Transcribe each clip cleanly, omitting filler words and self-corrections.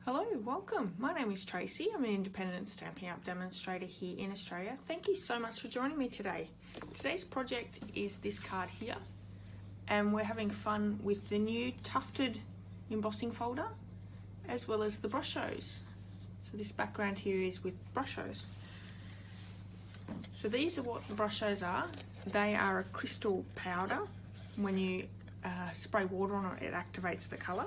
Hello, welcome. My name is Tracy. I'm an independent Stampin' Up demonstrator here in Australia. Thank you so much for joining me today. Today's project is this card here, and we're having fun with the new Tufted embossing folder as well as the brushos. So this background here is with brushos. So these are what the brushos are. They are a crystal powder. When you spray water on it, it activates the colour.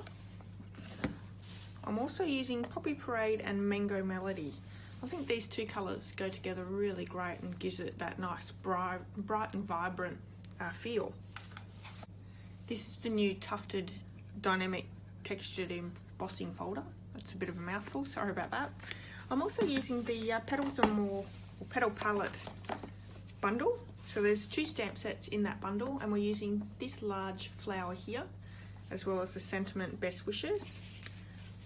I'm also using Poppy Parade and Mango Melody. I think these two colours go together really great and gives it that nice bright and vibrant feel. This is the new Tufted Dynamic Textured Embossing folder. That's a bit of a mouthful, sorry about that. I'm also using the Petals and More, or Petal Palette bundle. So there's 2 stamp sets in that bundle, and we're using this large flower here, as well as the Sentiment Best Wishes.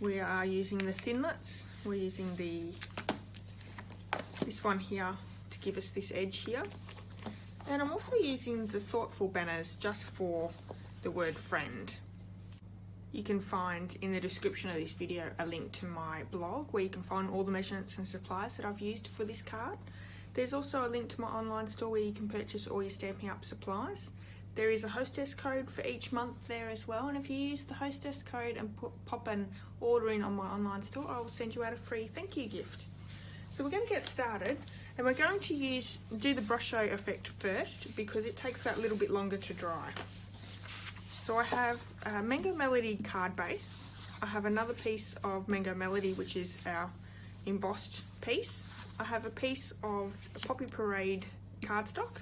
We are using the thinlits. We're using this one here to give us this edge here. And I'm also using the thoughtful banners just for the word friend. You can find in the description of this video a link to my blog where you can find all the measurements and supplies that I've used for this card. There's also a link to my online store where you can purchase all your Stampin' Up supplies. There is a Hostess code for each month there as well, and if you use the Hostess code and pop an order in on my online store, I will send you out a free thank you gift. So we're going to get started, and we're going to do the brusho effect first because it takes that little bit longer to dry. So I have a Mango Melody card base. I have another piece of Mango Melody, which is our embossed piece. I have a piece of Poppy Parade cardstock.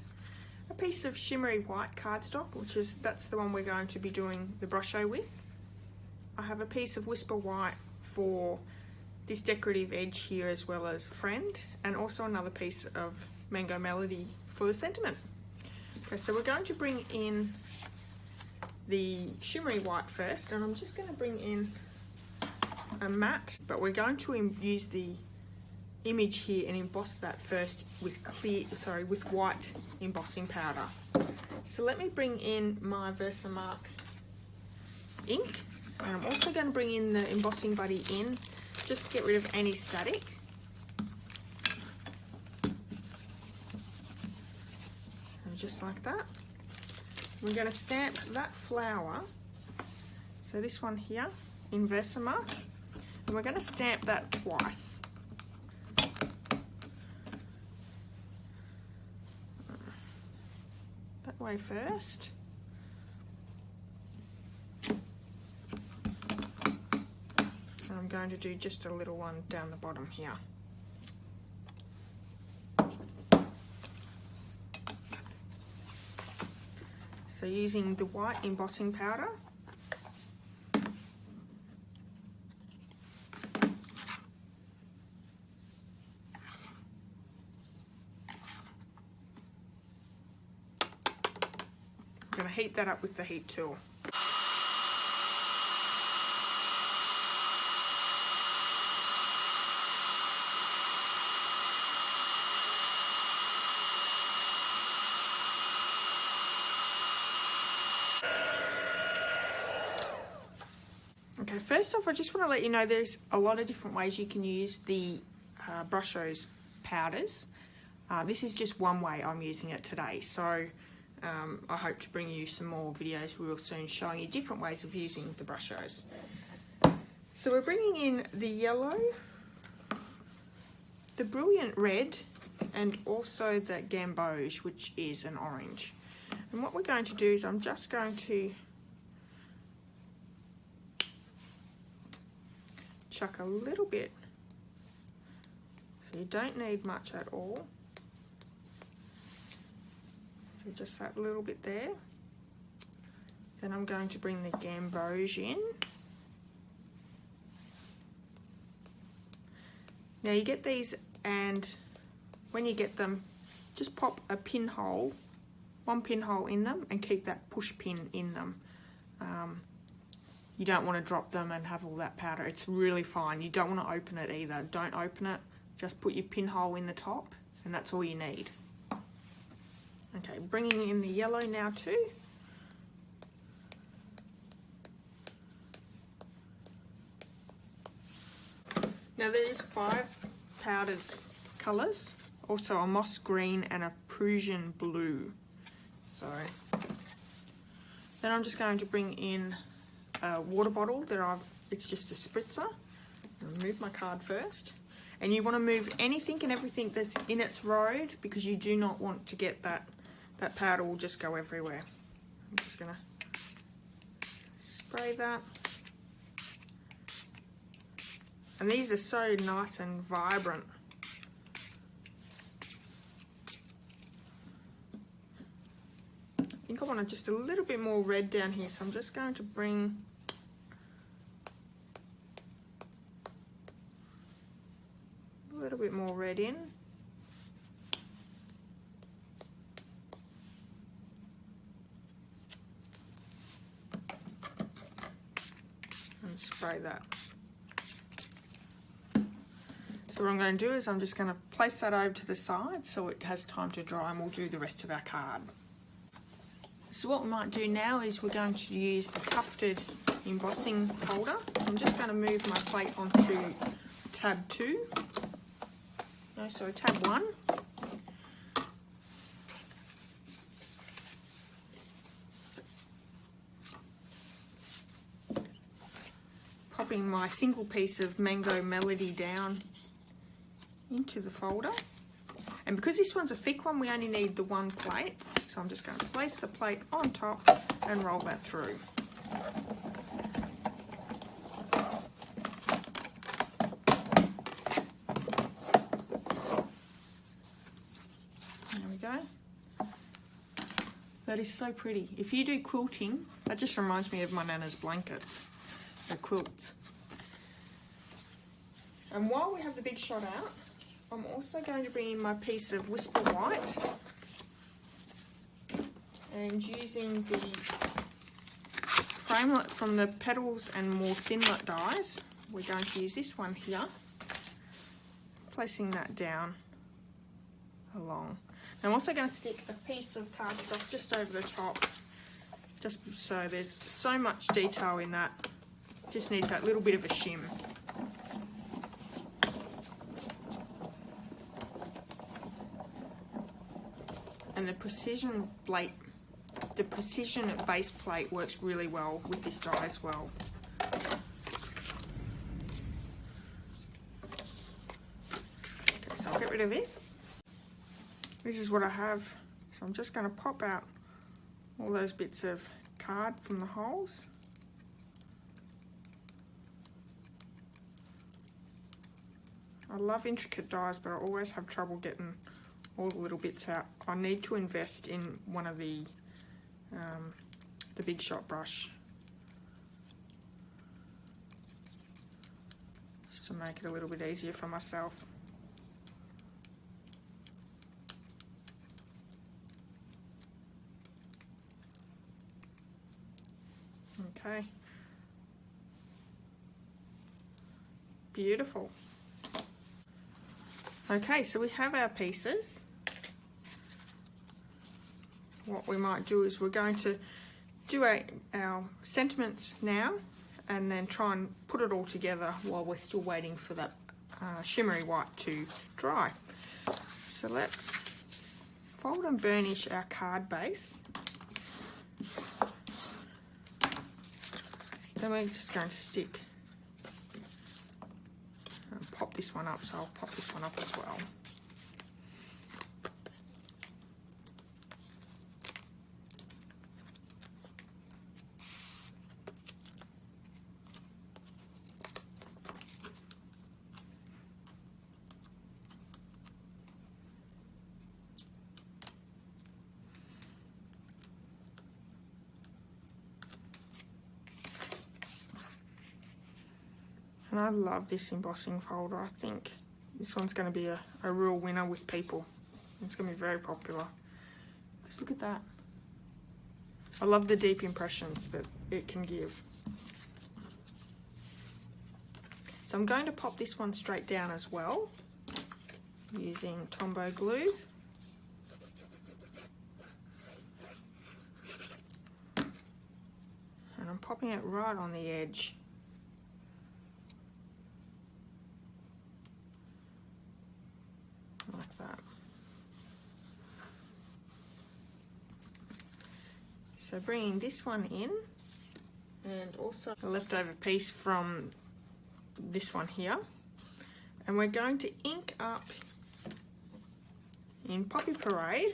A piece of shimmery white cardstock, that's the one we're going to be doing the brusho with. I have a piece of Whisper White for this decorative edge here as well as friend, and also another piece of Mango Melody for the sentiment. Okay, so we're going to bring in the shimmery white first, and I'm just going to bring in a matte, but we're going to use the image here and emboss that first with with white embossing powder. So let me bring in my Versamark ink, and I'm also going to bring in the embossing buddy in just to get rid of any static. And just like that, we're going to stamp that flower, so this one here in Versamark, and we're going to stamp that twice. Way first, and I'm going to do just a little one down the bottom here. So using the white embossing powder, I'm going to heat that up with the heat tool. Okay, first off, I just want to let you know there's a lot of different ways you can use the brushos powders. This is just one way I'm using it today, so I hope to bring you some more videos real soon showing you different ways of using the brushos. So we're bringing in the yellow, the brilliant red, and also the gamboge, which is an orange. And what we're going to do is I'm just going to chuck a little bit, so you don't need much at all. So just that little bit there. Then I'm going to bring the gamboge in. Now you get these, and when you get them, just pop a pinhole, one pinhole in them, and keep that push pin in them. You don't want to drop them and have all that powder. It's really fine. You don't want to open it either. Don't open it. Just put your pinhole in the top, and that's all you need. Okay, bringing in the yellow now too. Now there's 5 powders colours, also a moss green and a Prussian blue. So then I'm just going to bring in a water bottle that it's just a spritzer. Remove my card first. And you want to move anything and everything that's in its road, because you do not want to get that powder will just go everywhere. I'm just going to spray that. And these are so nice and vibrant. I think I want just a little bit more red down here, so I'm just going to bring a little bit more red in. And spray that. So what I'm going to do is I'm just going to place that over to the side so it has time to dry, and we'll do the rest of our card. So what we might do now is we're going to use the Tufted embossing folder. So I'm just going to move my plate onto tab 2. No, sorry, tab 1. Popping my single piece of Mango Melody down into the folder, and because this one's a thick one, we only need the one plate, so I'm just going to place the plate on top and roll that through. There we go. That is so pretty. If you do quilting, that just reminds me of my Nana's blankets, the quilts. And while we have the big shot out, I'm also going to bring in my piece of Whisper White, and using the framelit from the Petals and More Thinlet dies, we're going to use this one here, placing that down along. And I'm also going to stick a piece of cardstock just over the top, just so there's so much detail in that, just needs that little bit of a shim. And the precision base plate works really well with this die as well. Okay, so I'll get rid of this. This is what I have. So I'm just going to pop out all those bits of card from the holes. I love intricate dies, but I always have trouble getting all the little bits out. I need to invest in one of the Big Shot brush, just to make it a little bit easier for myself. Okay, beautiful. Okay, so we have our pieces. What we might do is we're going to do our sentiments now, and then try and put it all together while we're still waiting for that shimmery white to dry. So let's fold and burnish our card base. Then we're just going to stick and pop this one up, so I'll pop this one up as well. And I love this embossing folder. I think this one's going to be a real winner with people. It's going to be very popular. Just look at that. I love the deep impressions that it can give. So I'm going to pop this one straight down as well, using Tombow glue. And I'm popping it right on the edge. like that. So bringing this one in, and also a leftover piece from this one here, and we're going to ink up in Poppy Parade.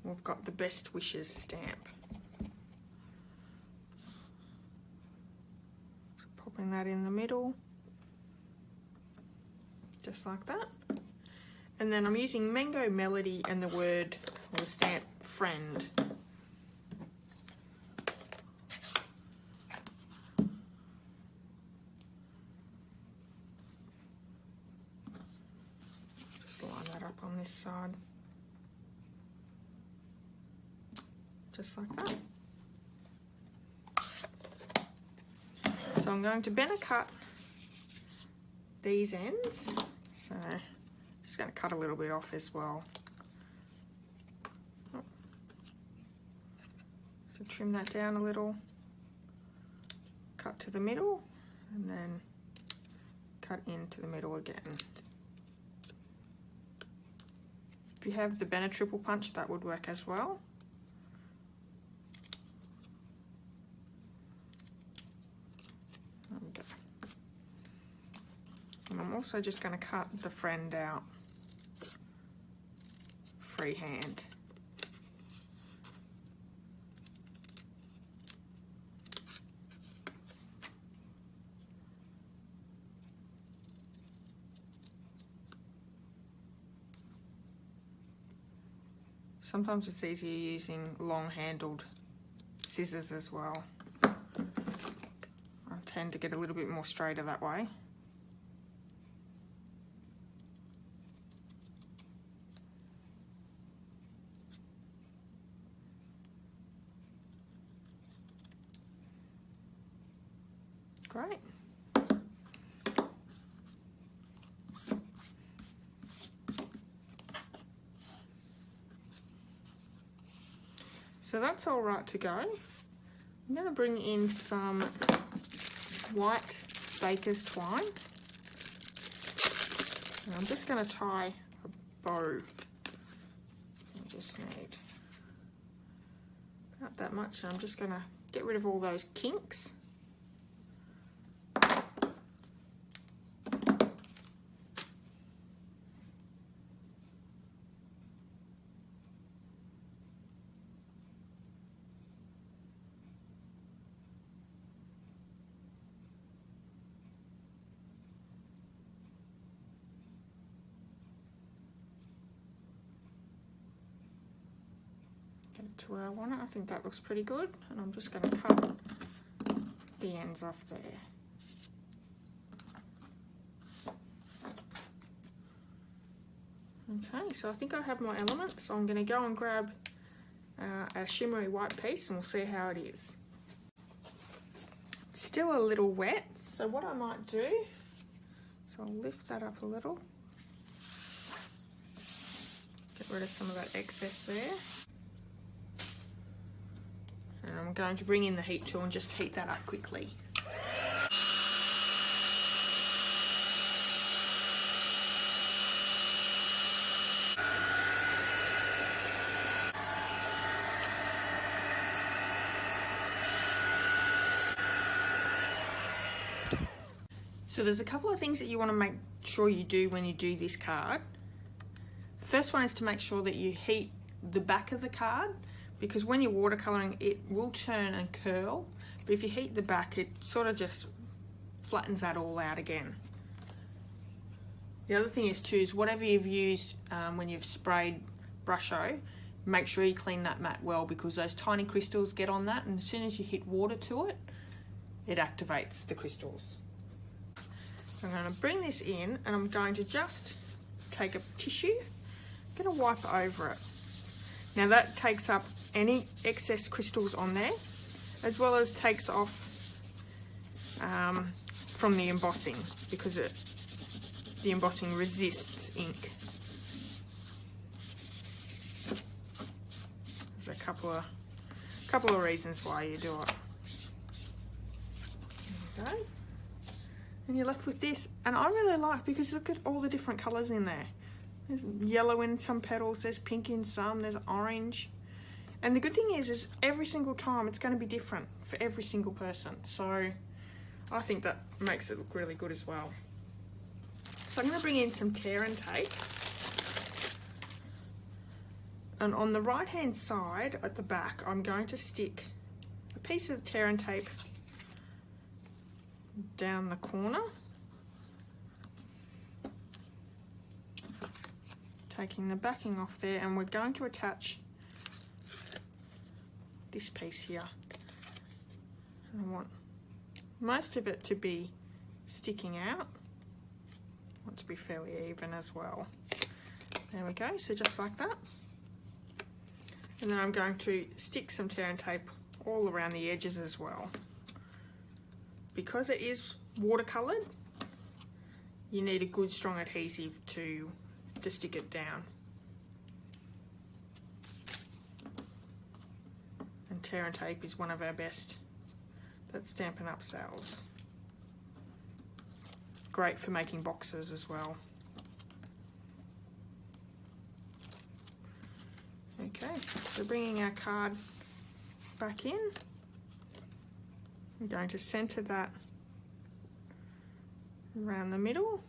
We've got the Best Wishes stamp. So popping that in the middle, just like that. And then I'm using Mango Melody and the word, or the stamp, friend. Just line that up on this side. Just like that. So I'm going to bend cut these ends. So just going to cut a little bit off as well. So trim that down a little, cut to the middle, and then cut into the middle again. If you have the Benner triple punch, that would work as well. There we go. And I'm also just going to cut the friend out freehand. Sometimes it's easier using long-handled scissors as well. I tend to get a little bit more straighter that way. Great. So that's all right to go. I'm going to bring in some white baker's twine. And I'm just going to tie a bow. I just need about that much. And I'm just going to get rid of all those kinks. To where I want it. I think that looks pretty good, and I'm just going to cut the ends off there. Okay, so I think I have my elements, so I'm going to go and grab a shimmery white piece and we'll see how it is. It's still a little wet, so what I might do, so I'll lift that up a little, get rid of some of that excess there. And I'm going to bring in the heat tool and just heat that up quickly. So there's a couple of things that you want to make sure you do when you do this card. The first one is to make sure that you heat the back of the card, because when you're watercolouring it will turn and curl, but if you heat the back it sort of just flattens that all out again. The other thing is too, is whatever you've used when you've sprayed Brusho, make sure you clean that mat well, because those tiny crystals get on that, and as soon as you hit water to it, it activates the crystals. I'm going to bring this in and I'm going to just take a tissue, I'm going to wipe over it. Now that takes up any excess crystals on there, as well as takes off from the embossing, because the embossing resists ink. There's a couple of reasons why you do it. There we go. And you're left with this, and I really like, because look at all the different colours in there. There's yellow in some petals, there's pink in some, there's orange. And the good thing is every single time it's going to be different for every single person. So I think that makes it look really good as well. So I'm going to bring in some tear and tape. And on the right hand side at the back, I'm going to stick a piece of tear and tape down the corner. Taking the backing off there, and we're going to attach this piece here. And I want most of it to be sticking out. I want it to be fairly even as well. There we go, so just like that. And then I'm going to stick some tear and tape all around the edges as well. Because it is watercoloured, you need a good strong adhesive to stick it down. And tear and tape is one of our best that Stampin' Up sells. Great for making boxes as well. Okay, so bringing our card back in, I'm going to centre that around the middle.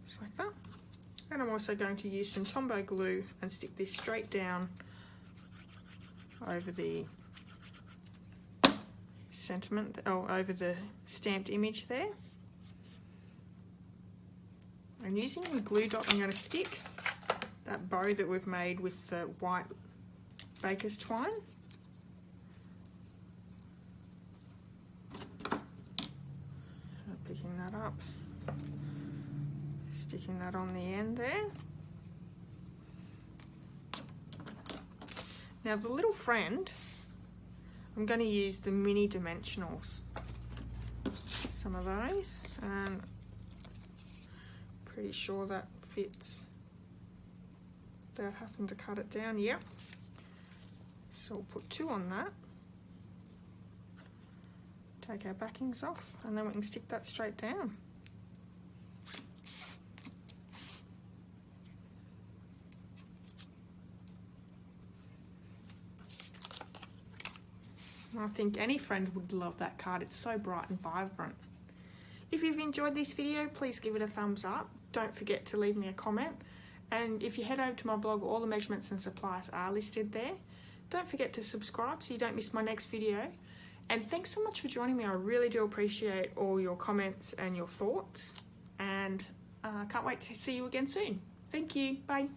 Just like that. And I'm also going to use some Tombow glue and stick this straight down over the sentiment, over the stamped image there. And using the glue dot, I'm going to stick that bow that we've made with the white baker's twine. Picking that up, sticking that on the end there. Now the little friend, I'm going to use the mini dimensionals, some of those, and pretty sure that fits without having to cut it down. Yep. So we'll put 2 on that. Take our backings off, and then we can stick that straight down. I think any friend would love that card. It's so bright and vibrant. If you've enjoyed this video, please give it a thumbs up. Don't forget to leave me a comment. And if you head over to my blog, all the measurements and supplies are listed there. Don't forget to subscribe so you don't miss my next video. And thanks so much for joining me. I really do appreciate all your comments and your thoughts. And I can't wait to see you again soon. Thank you. Bye.